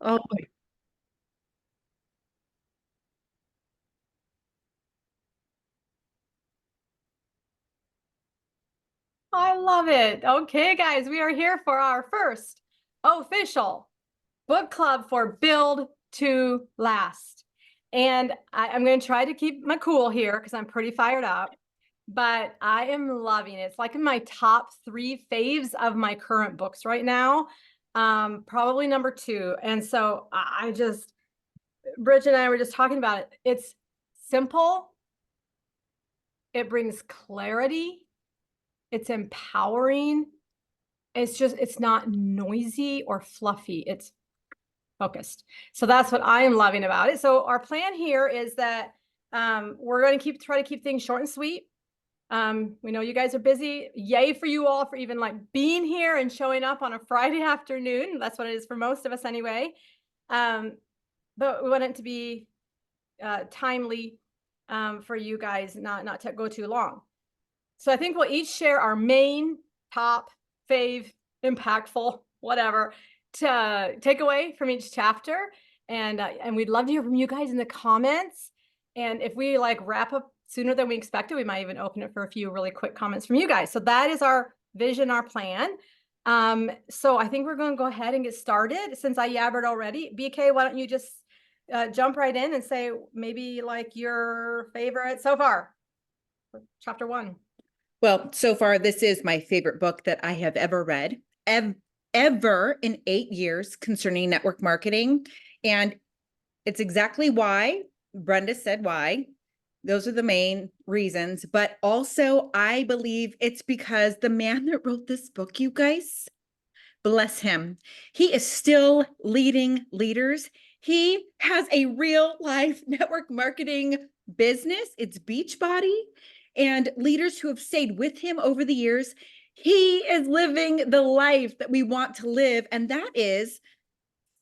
Oh, I love it. Okay, guys, we are here for our first official book club for Build to Last. And I'm going to try to keep my cool here because I'm pretty fired up, but I am loving it. It's like in my top three faves of my current books right now, probably number two. And so I just, Bridget and I were just talking about it. It's simple, it brings clarity, it's empowering. It's not noisy or fluffy. It's focused. So that's what I am loving about it. So our plan here is that we're going to try to keep things short and sweet. We know you guys are busy. Yay for you all for even like being here and showing up on a Friday afternoon. That's what it is for most of us anyway. But we want it to be timely for you guys, not to go too long. So I think we'll each share our main, top, fave, impactful, whatever, to take away from each chapter. And we'd love to hear from you guys in the comments. And if we like wrap up sooner than we expected, we might even open it for a few really quick comments from you guys. So that is our vision, our plan. So I think we're going to go ahead and get started. Since I yabbered already, BK, why don't you just jump right in and say maybe like your favorite so far, chapter one. Well, so far, this is my favorite book that I have ever read, ever in 8 years concerning network marketing. And it's exactly why Brenda said why. Those are the main reasons. But also, I believe it's because the man that wrote this book, you guys, bless him, he is still leading leaders. He has a real life network marketing business. It's Beachbody, and leaders who have stayed with him over the years. He is living the life that we want to live, and that is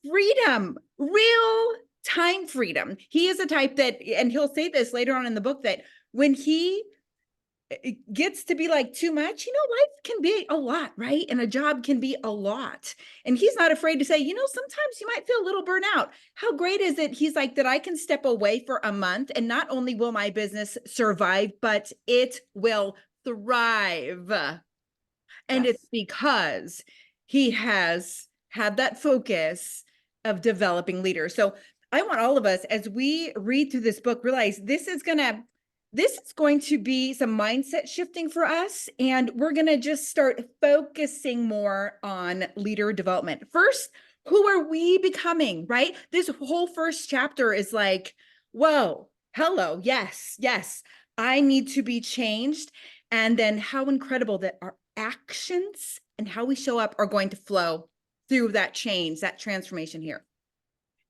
freedom, real time freedom. He is a type that, and he'll say this later on in the book, that when he gets to be like too much, life can be a lot, right? And a job can be a lot. And he's not afraid to say, sometimes you might feel a little burnout. How great is it? He's like, that I can step away for a month, and not only will my business survive, but it will thrive. And Yes. it's because he has had that focus of developing leaders. So I want all of us, as we read through this book, realize this is going to be some mindset shifting for us. And we're going to just start focusing more on leader development. First, who are we becoming, right? This whole first chapter is like, whoa, hello, yes, I need to be changed. And then how incredible that our actions and how we show up are going to flow through that change, that transformation here.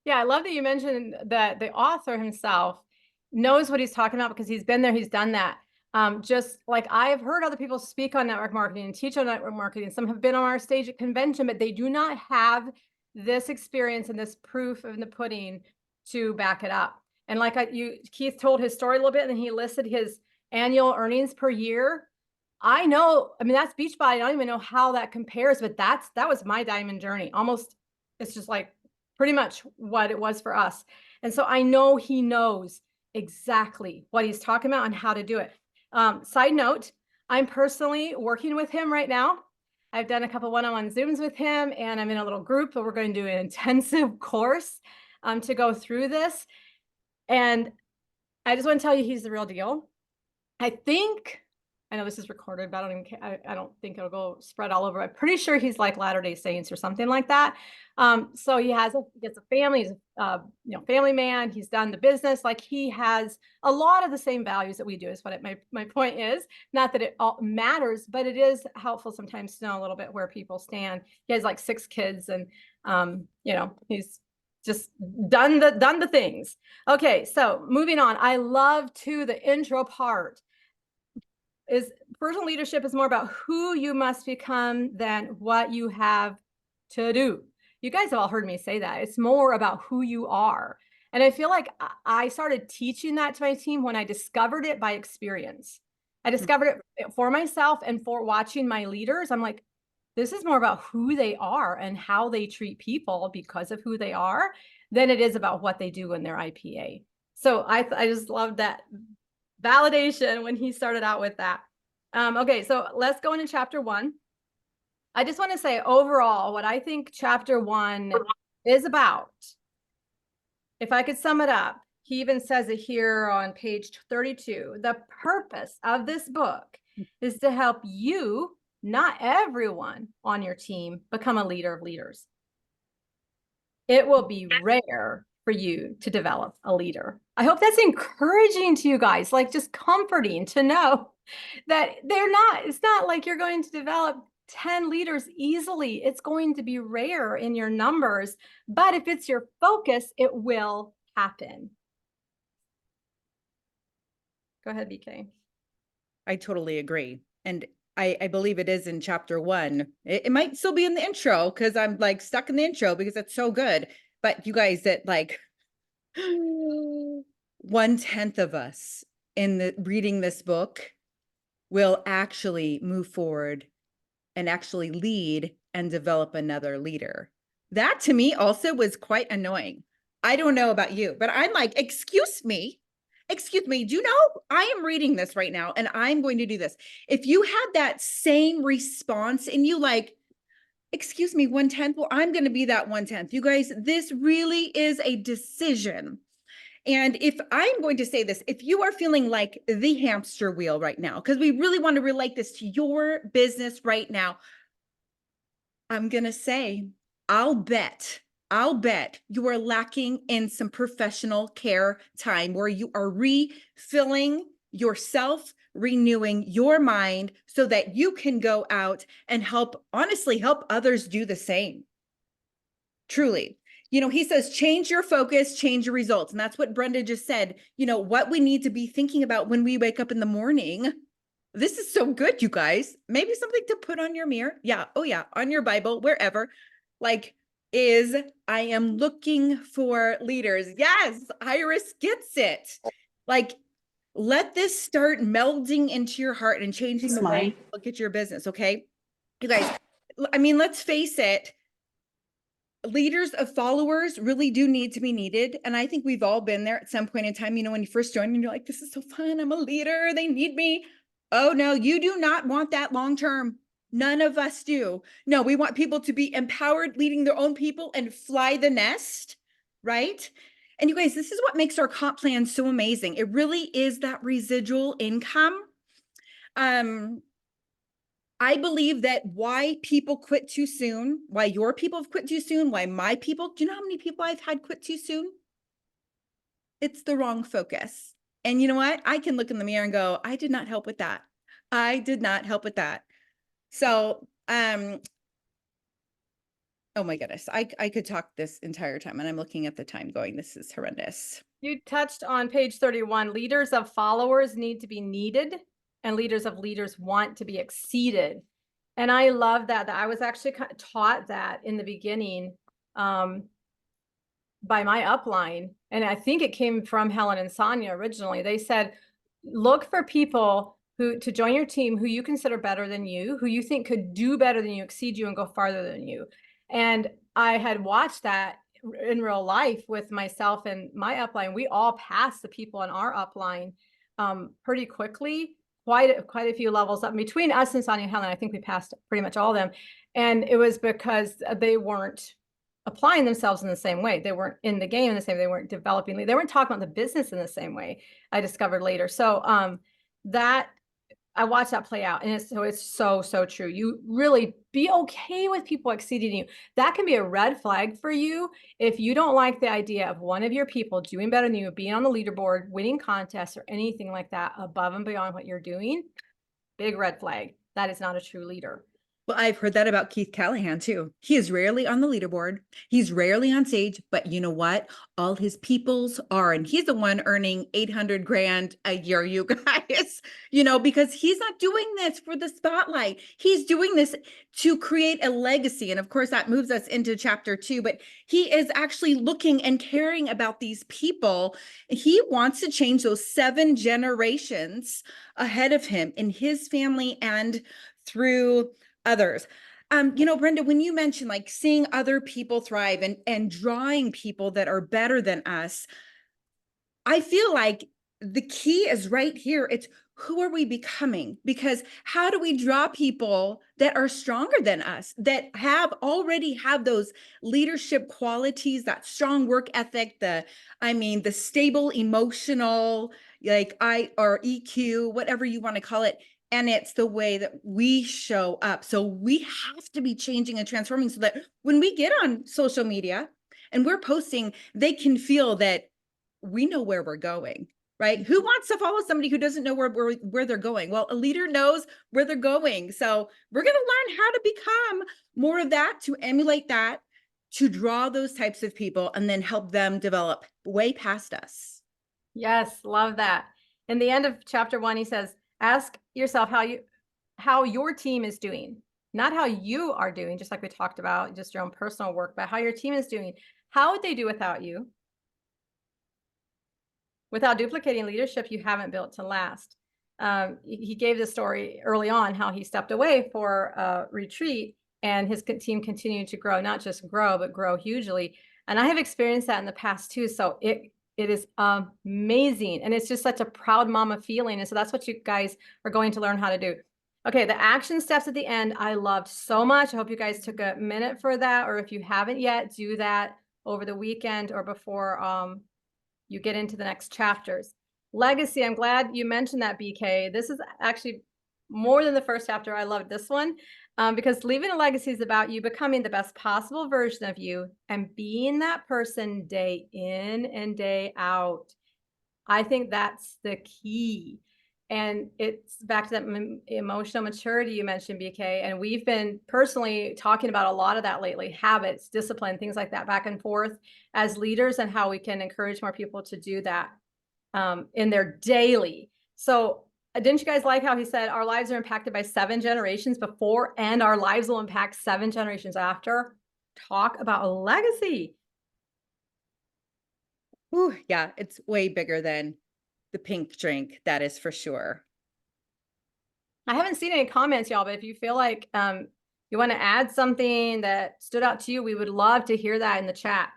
Yeah, I love that you mentioned that the author himself knows what he's talking about because he's been there, he's done that. Just like I've heard other people speak on network marketing and teach on network marketing. Some have been on our stage at convention, but they do not have this experience and this proof in the pudding to back it up. And like Keith told his story a little bit, and he listed his annual earnings per year. I know, I mean, that's Beachbody. I don't even know how that compares, but that was my diamond journey. Almost, it's just like pretty much what it was for us. And so I know he knows exactly what he's talking about and how to do it. Side note, I'm personally working with him right now. I've done a couple one-on-one Zooms with him, and I'm in a little group, but we're going to do an intensive course to go through this. And I just want to tell you, he's the real deal. I know this is recorded, but I don't think it'll go spread all over. I'm pretty sure he's like Latter-day Saints or something like that. So he gets a family, he's a family man. He's done the business. Like, he has a lot of the same values that we do, is what my point is. Not that it all matters, but it is helpful sometimes to know a little bit where people stand. He has like 6 kids, and he's just done the things. Okay, so moving on. I love too the intro part. Is personal leadership is more about who you must become than what you have to do. You guys have all heard me say that. It's more about who you are. And I feel like I started teaching that to my team when I discovered it by experience. I discovered it for myself and for watching my leaders. I'm like, This is more about who they are and how they treat people because of who they are than it is about what they do in their IPA. So I just love that validation when he started out with that. Okay, so let's go into chapter 1. I just want to say overall, what I think chapter 1 is about, if I could sum it up, he even says it here on page 32. The purpose of this book is to help you, not everyone on your team, become a leader of leaders. It will be rare for you to develop a leader. I hope that's encouraging to you guys, like just comforting to know that it's not like you're going to develop 10 leaders easily. It's going to be rare in your numbers, but if it's your focus, it will happen. Go ahead, BK. I totally agree. And I believe it is in chapter 1. It might still be in the intro because I'm like stuck in the intro because it's so good. But you guys, that like 1/10 of us in the reading this book will actually move forward and actually lead and develop another leader. That to me also was quite annoying. I don't know about you, but I'm like, excuse me, do you know I am reading this right now and I'm going to do this. If you had that same response and you like, excuse me, 1/10, well, I'm going to be that 1/10. You guys, this really is a decision. And if I'm going to say this, if you are feeling like the hamster wheel right now, because we really want to relate this to your business right now, I'm going to say, I'll bet you are lacking in some professional care time where you are refilling yourself, renewing your mind so that you can go out and honestly help others do the same. Truly. You know, he says, change your focus, change your results. And that's what Brenda just said. You know, what we need to be thinking about when we wake up in the morning. This is so good, you guys. Maybe something to put on your mirror. Yeah. Oh, yeah. On your Bible, wherever. Like, I am looking for leaders. Yes. Iris gets it. Like, let this start melding into your heart and changing the way you look at your business. Okay. You guys, I mean, let's face it. Leaders of followers really do need to be needed. And I think we've all been there at some point in time, you know, when you first joined and you're like, this is so fun. I'm a leader. They need me. Oh, no, you do not want that long term. None of us do. No, we want people to be empowered, leading their own people and fly the nest, right? And you guys, this is what makes our comp plan so amazing. It really is that residual income. I believe that why people quit too soon, why your people have quit too soon, why my people, do you know how many people I've had quit too soon? It's the wrong focus. And you know what? I can look in the mirror and go, I did not help with that. I did not help with that. So, oh my goodness, I could talk this entire time and I'm looking at the time going, this is horrendous. You touched on page 31. Leaders of followers need to be needed and leaders of leaders want to be exceeded. And I love that I was actually taught that in the beginning by my upline. And I think it came from Helen and Sonia originally. They said, look for people to join your team who you consider better than you, who you think could do better than you, exceed you, and go farther than you. And I had watched that in real life with myself and my upline. We all passed the people in our upline pretty quickly, quite a few levels up between us and Sonia and Helen. I think we passed pretty much all of them. And it was because they weren't applying themselves in the same way. They weren't in the game in the same way. They weren't developing. They weren't talking about the business in the same way. I discovered later. So that I watched that play out, and it's so true. You really be okay with people exceeding you. That can be a red flag for you if you don't like the idea of one of your people doing better than you, being on the leaderboard, winning contests, or anything like that above and beyond what you're doing. Big red flag. That is not a true leader. Well, I've heard that about Keith Callahan too. He is rarely on the leaderboard. He's rarely on stage, but you know what? All his peoples are, and he's the one earning 800 grand a year, you guys, you know, because he's not doing this for the spotlight. He's doing this to create a legacy. And of course, that moves us into chapter 2, but he is actually looking and caring about these people. He wants to change those 7 generations ahead of him in his family and through others. Brenda, when you mentioned like seeing other people thrive and drawing people that are better than us, I feel like the key is right here. It's who are we becoming? Because how do we draw people that are stronger than us, that already have those leadership qualities, that strong work ethic, the stable emotional, or EQ, whatever you want to call it. And it's the way that we show up. So we have to be changing and transforming so that when we get on social media and we're posting, they can feel that we know where we're going, right? Who wants to follow somebody who doesn't know where they're going? Well, a leader knows where they're going. So we're going to learn how to become more of that, to emulate that, to draw those types of people and then help them develop way past us. Yes, love that. In the end of chapter 1, he says, ask yourself how your team is doing, not how you are doing, just like we talked about, just your own personal work, but how your team is doing. How would they do without you? Without duplicating leadership you haven't built to last. He gave the story early on how he stepped away for a retreat and his team continued to grow, not just grow, but grow hugely. And I have experienced that in the past too. So it is amazing. And it's just such a proud mama feeling. And so that's what you guys are going to learn how to do. Okay, the action steps at the end, I loved so much. I hope you guys took a minute for that, or if you haven't yet, do that over the weekend or before you get into the next chapters. Legacy, I'm glad you mentioned that, BK. This is actually more than the first chapter. I loved this one because leaving a legacy is about you becoming the best possible version of you and being that person day in and day out. I think that's the key. And it's back to that emotional maturity you mentioned, BK. And we've been personally talking about a lot of that lately, habits, discipline, things like that, back and forth as leaders, and how we can encourage more people to do that in their daily. So didn't you guys like how he said our lives are impacted by 7 generations before and our lives will impact 7 generations after? Talk about a legacy. Ooh, yeah, it's way bigger than the pink drink. That is for sure. I haven't seen any comments, y'all, but if you feel like you want to add something that stood out to you, we would love to hear that in the chat.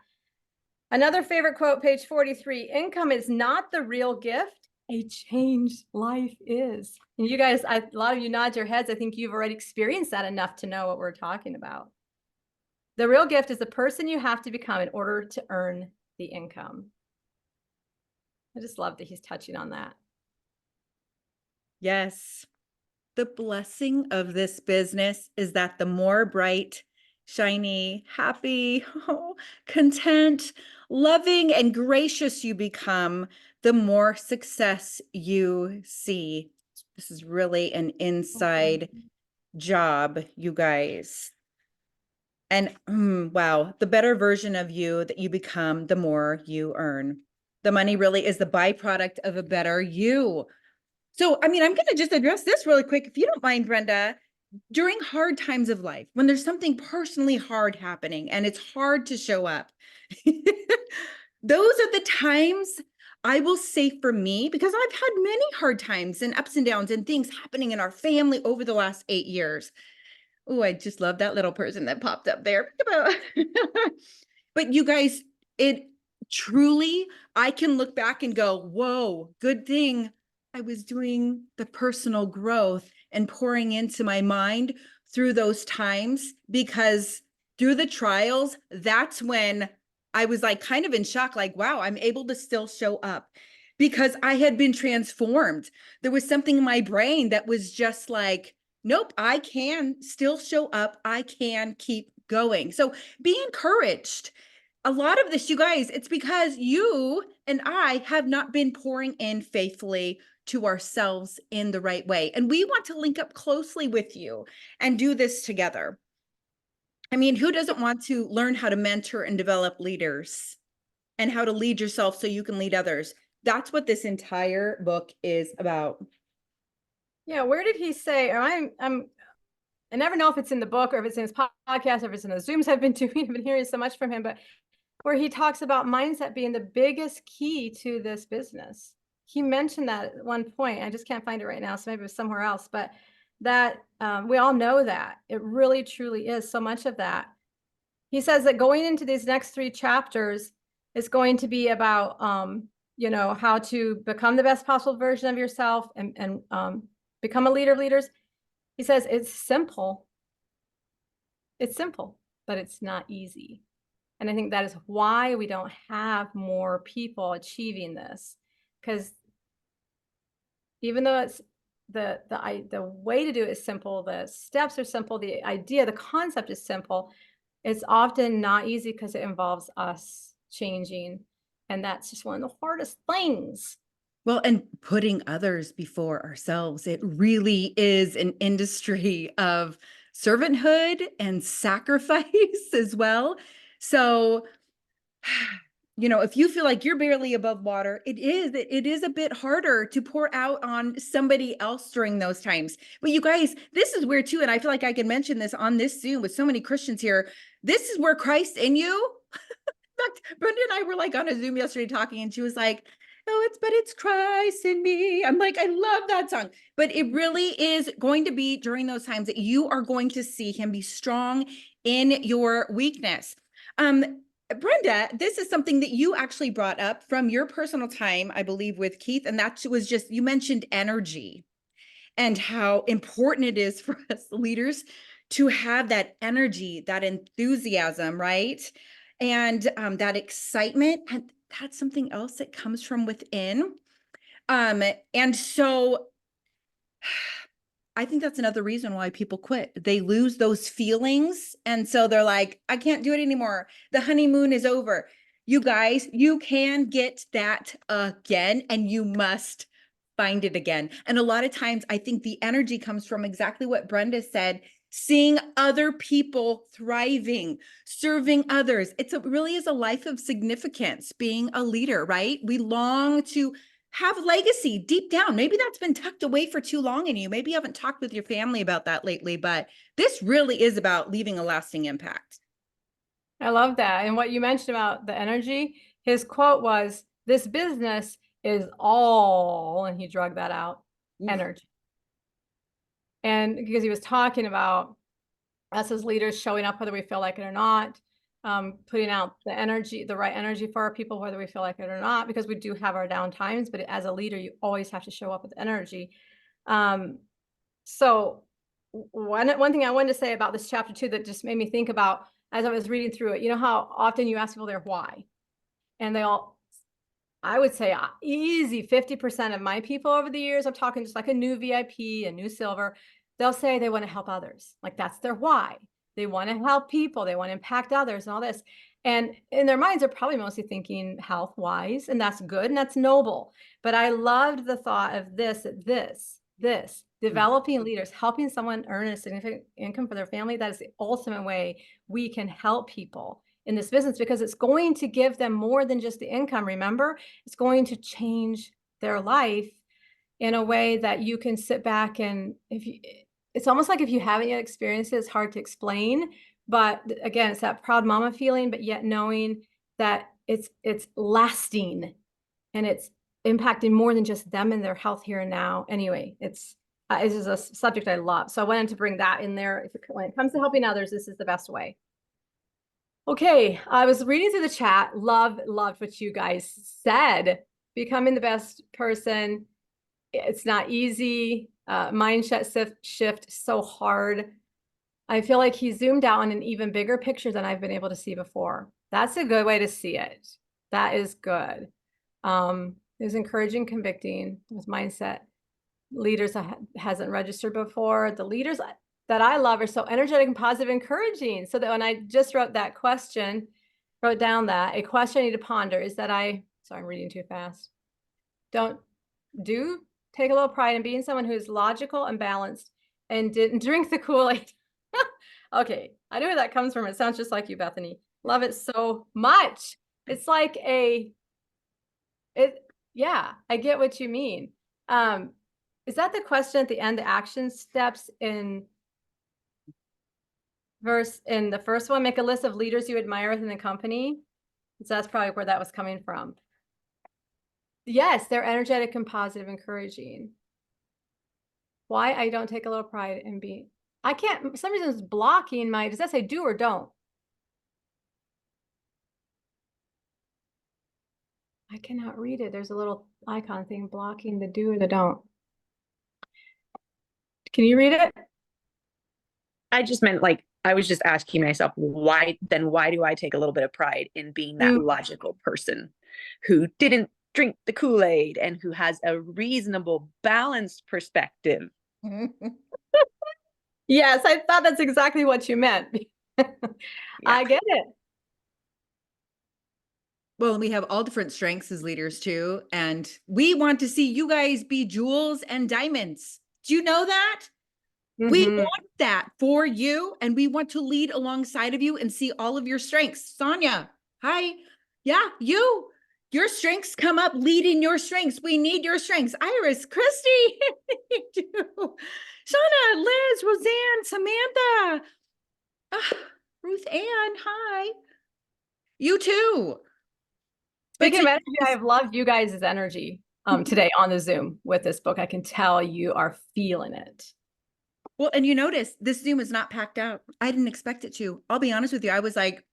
Another favorite quote, page 43, income is not the real gift, a changed life is. And you guys, a lot of you nod your heads. I think you've already experienced that enough to know what we're talking about. The real gift is the person you have to become in order to earn the income. I just love that he's touching on that. Yes. The blessing of this business is that the more bright, shiny, happy, content, loving, and gracious you become, the more success you see. This is really an inside job, you guys. And wow, the better version of you that you become, the more you earn. The money really is the byproduct of a better you. So, I'm going to just address this really quick, if you don't mind, Brenda. During hard times of life, when there's something personally hard happening and it's hard to show up, those are the times I will say for me, because I've had many hard times and ups and downs and things happening in our family over the last 8 years. Oh, I just love that little person that popped up there. But you guys, it truly, I can look back and go, whoa, good thing I was doing the personal growth and pouring into my mind through those times, because through the trials, that's when I was like kind of in shock, like, wow, I'm able to still show up because I had been transformed. There was something in my brain that was just like, nope, I can still show up. I can keep going. So be encouraged. A lot of this, you guys, it's because you and I have not been pouring in faithfully to ourselves in the right way. And we want to link up closely with you and do this together. Who doesn't want to learn how to mentor and develop leaders and how to lead yourself so you can lead others? That's what this entire book is about. Yeah, where did he say, or I never know if it's in the book or if it's in his podcast, or if it's in the Zooms I've been doing. I've been hearing so much from him, but where he talks about mindset being the biggest key to this business. He mentioned that at one point. I just can't find it right now, so maybe it was somewhere else. But that we all know that. It really, truly is so much of that. He says that going into these next 3 chapters is going to be about, you know, how to become the best possible version of yourself and become a leader of leaders. He says it's simple. It's simple, but it's not easy. And I think that is why we don't have more people achieving this, because even though it's the way to do it is simple, the steps are simple, the idea, the concept is simple, it's often not easy because it involves us changing. And that's just one of the hardest things. Well, and putting others before ourselves. It really is an industry of servanthood and sacrifice as well. So, you know, if you feel like you're barely above water, it is a bit harder to pour out on somebody else during those times. But you guys, this is where too, and I feel like I can mention this on this Zoom with so many Christians here. This is where Christ in you. In fact, Brenda and I were like on a Zoom yesterday talking, and she was like, "Oh, it's Christ in me." I'm like, I love that song. But it really is going to be during those times that you are going to see him be strong in your weakness. Brenda, this is something that you actually brought up from your personal time, I believe, with Keith, and that was just, you mentioned energy and how important it is for us leaders to have that energy, that enthusiasm, right? And that excitement. And that's something else that comes from within. And so I think that's another reason why people quit. They lose those feelings. And so they're like, I can't do it anymore. The honeymoon is over. You guys, you can get that again, and you must find it again. And a lot of times, I think the energy comes from exactly what Brenda said, seeing other people thriving, serving others. Really is a life of significance, being a leader, right? We long to have legacy deep down. Maybe that's been tucked away for too long in you. Maybe you haven't talked with your family about that lately, but this really is about leaving a lasting impact. I love that. And what you mentioned about the energy, his quote was, "This business is all," and he drug that out, Oof. "energy." And because he was talking about us as leaders showing up whether we feel like it or not, putting out the energy, the right energy for our people, whether we feel like it or not, because we do have our down times, but as a leader, you always have to show up with energy. Um, so one thing I wanted to say about this chapter too, that just made me think about as I was reading through it, you know how often you ask people their why, and they all, I would say easy 50% of my people over the years, I'm talking just like a new VIP, a new silver, they'll say they want to help others. Like that's their why. They want to help people, they want to impact others and all this. And in their minds, they're probably mostly thinking health wise, and that's good and that's noble. But I loved the thought of this developing leaders, helping someone earn a significant income for their family. That is the ultimate way we can help people in this business, because it's going to give them more than just the income. Remember, it's going to change their life in a way that you can sit back and it's almost like if you haven't yet experienced it, it's hard to explain. But again, it's that proud mama feeling, but yet knowing that it's lasting and it's impacting more than just them and their health here and now. Anyway, this is a subject I love. So I wanted to bring that in there. When it comes to helping others, this is the best way. Okay, I was reading through the chat. Loved what you guys said. Becoming the best person, it's not easy. Mindset shift so hard. I feel like he zoomed out on an even bigger picture than I've been able to see before. That's a good way to see it. That is good. It was encouraging, convicting. It was mindset. Leaders that hasn't registered before. The leaders that I love are so energetic and positive, encouraging. So that when I just wrote that question, wrote down that a question I need to ponder is that sorry, I'm reading too fast. Take a little pride in being someone who's logical and balanced and didn't drink the Kool-Aid. Okay, I know where that comes from. It sounds just like you, Bethany. Love it so much. It's like yeah, I get what you mean. Is that the question at the end, the action steps in the first one? Make a list of leaders you admire within the company. So that's probably where that was coming from. Yes, they're energetic and positive, encouraging. Why I don't take a little pride in being, I can't, for some reason it's blocking my, does that say do or don't? I cannot read it. There's a little icon thing blocking the do or the don't. Can you read it? I just meant like, I was just asking myself, why do I take a little bit of pride in being that logical person who didn't drink the Kool-Aid and who has a reasonable, balanced perspective? Yes, I thought that's exactly what you meant. I get it. Well, we have all different strengths as leaders too. And we want to see you guys be jewels and diamonds. Do you know that? We want that for you. And we want to lead alongside of you and see all of your strengths. Sonia, hi. Yeah, your strengths come up, lead in your strengths. We need your strengths. Iris, Christy, Shauna, Liz, Roseanne, Samantha, Ruth Ann, hi. You too. Speaking of energy, I've loved you guys' energy today on the Zoom with this book. I can tell you are feeling it. Well, and you notice this Zoom is not packed out. I didn't expect it to. I'll be honest with you. I was like,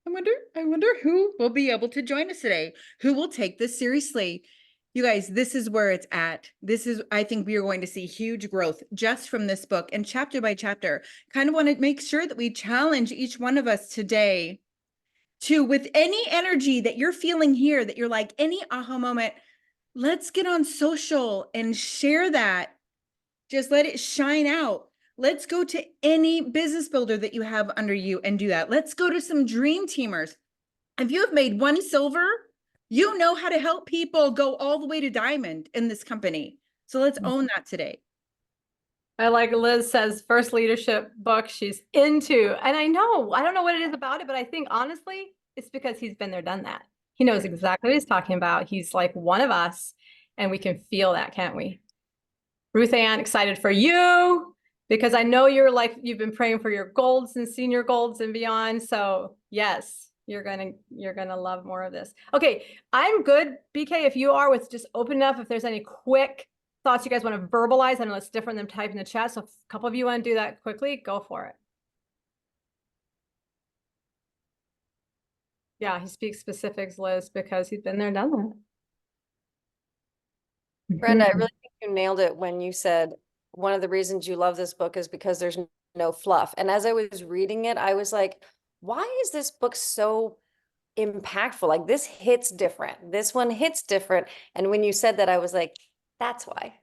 I wonder who will be able to join us today, who will take this seriously. You guys, this is where it's at. I think we are going to see huge growth just from this book and chapter by chapter. Kind of want to make sure that we challenge each one of us today to, with any energy that you're feeling here, that you're like any aha moment, let's get on social and share that. Just let it shine out. Let's go to any business builder that you have under you and do that. Let's go to some dream teamers. If you have made one silver, you know how to help people go all the way to diamond in this company. So let's own that today. I like Liz says, first leadership book she's into. And I don't know what it is about it, but I think honestly, it's because he's been there, done that. He knows exactly what he's talking about. He's like one of us, and we can feel that, can't we? Ruth Ann, excited for you because I know you've been praying for your golds and senior golds and beyond. So yes, you're gonna love more of this. Okay, I'm good, BK. If you are, with just open up. If there's any quick thoughts you guys want to verbalize, I know it's different than type in the chat. So if a couple of you want to do that quickly, go for it. Yeah, he speaks specifics, Liz, because he's been there, done that. Brenda, I really think you nailed it when you said one of the reasons you love this book is because there's no fluff. And as I was reading it, I was like, why is this book so impactful? Like, this hits different. This one hits different. And when you said that, I was like, that's why.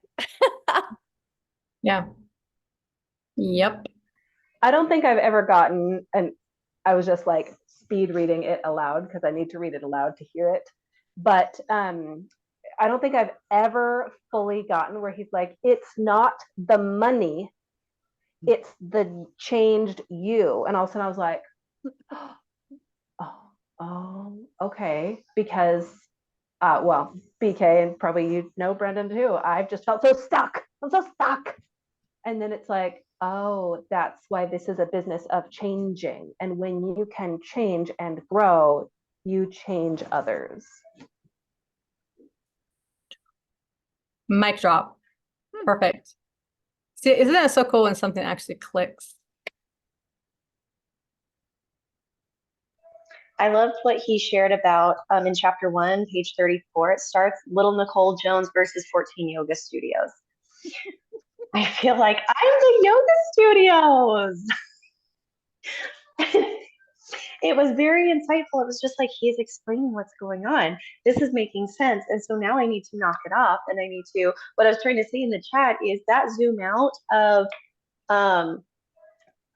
Yeah. Yep. I don't think I've ever gotten, and I was just like speed reading it aloud because I need to read it aloud to hear it. But I don't think I've ever fully gotten where he's like, it's not the money, it's the changed you. And all of a sudden I was like, oh, okay. Because, well, BK, and probably you know Brendan too, I've just felt so stuck. I'm so stuck. And then it's like, oh, that's why this is a business of changing. And when you can change and grow, you change others. Mic drop. Perfect. See, isn't that so cool when something actually clicks? I loved what he shared about in chapter 1, page 34. It starts Little Nicole Jones versus 14 yoga studios. I feel like I'm the yoga studios. It was very insightful. It was just like, he's explaining what's going on. This is making sense. And so now I need to knock it off. And I need to, what I was trying to say in the chat is that zoom out of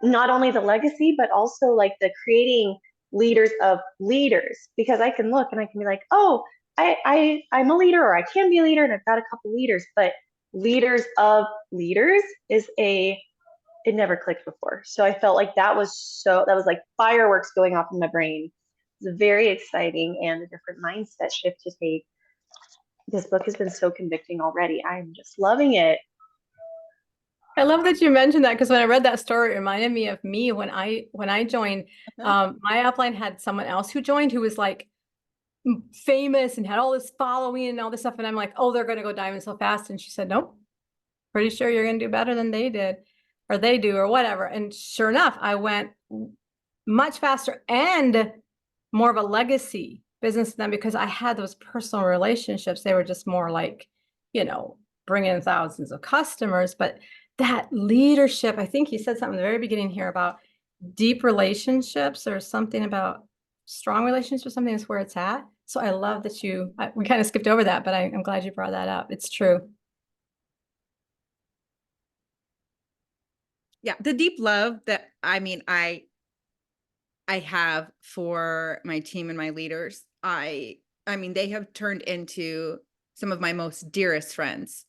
not only the legacy, but also like the creating leaders of leaders, because I can look and I can be like, oh, I'm a leader, or I can be a leader, and I've got a couple leaders, but leaders of leaders it never clicked before. So I felt like that was like fireworks going off in my brain. It's very exciting and a different mindset shift to take. This book has been so convicting already. I'm just loving it. I love that you mentioned that, because when I read that story, it reminded me of me when I joined. My upline had someone else who joined who was like famous and had all this following and all this stuff. And I'm like, oh, they're going to go diamond so fast. And she said, nope, pretty sure you're going to do better than they did, or they do, or whatever. And sure enough, I went much faster and more of a legacy business than because I had those personal relationships. They were just more like, you know, bringing in thousands of customers. But that leadership, I think you said something in the very beginning here about deep relationships or something about strong relationships or something is where it's at. So I love that we kind of skipped over that, but I'm glad you brought that up. It's true. Yeah, the deep love that I have for my team and my leaders. I mean, they have turned into some of my most dearest friends.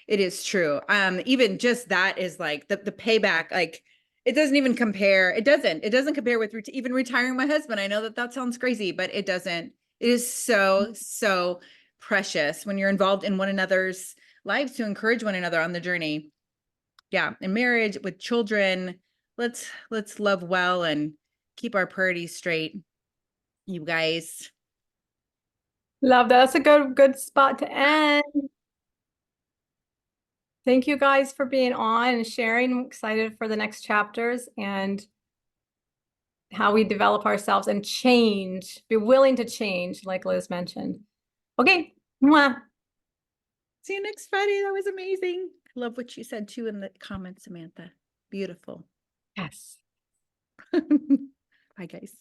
It is true. Even just that is like the payback, like it doesn't even compare. It doesn't compare with even retiring my husband. I know that sounds crazy, but it doesn't. It is so precious when you're involved in one another's lives to encourage one another on the journey. Yeah, in marriage, with children, let's love well and keep our priorities straight, you guys. Love that. That's a good spot to end. Thank you guys for being on and sharing. I'm excited for the next chapters and how we develop ourselves and change, be willing to change, like Liz mentioned. Okay. Mwah. See you next Friday. That was amazing. Love what you said too in the comments, Samantha. Beautiful. Yes. Bye, guys.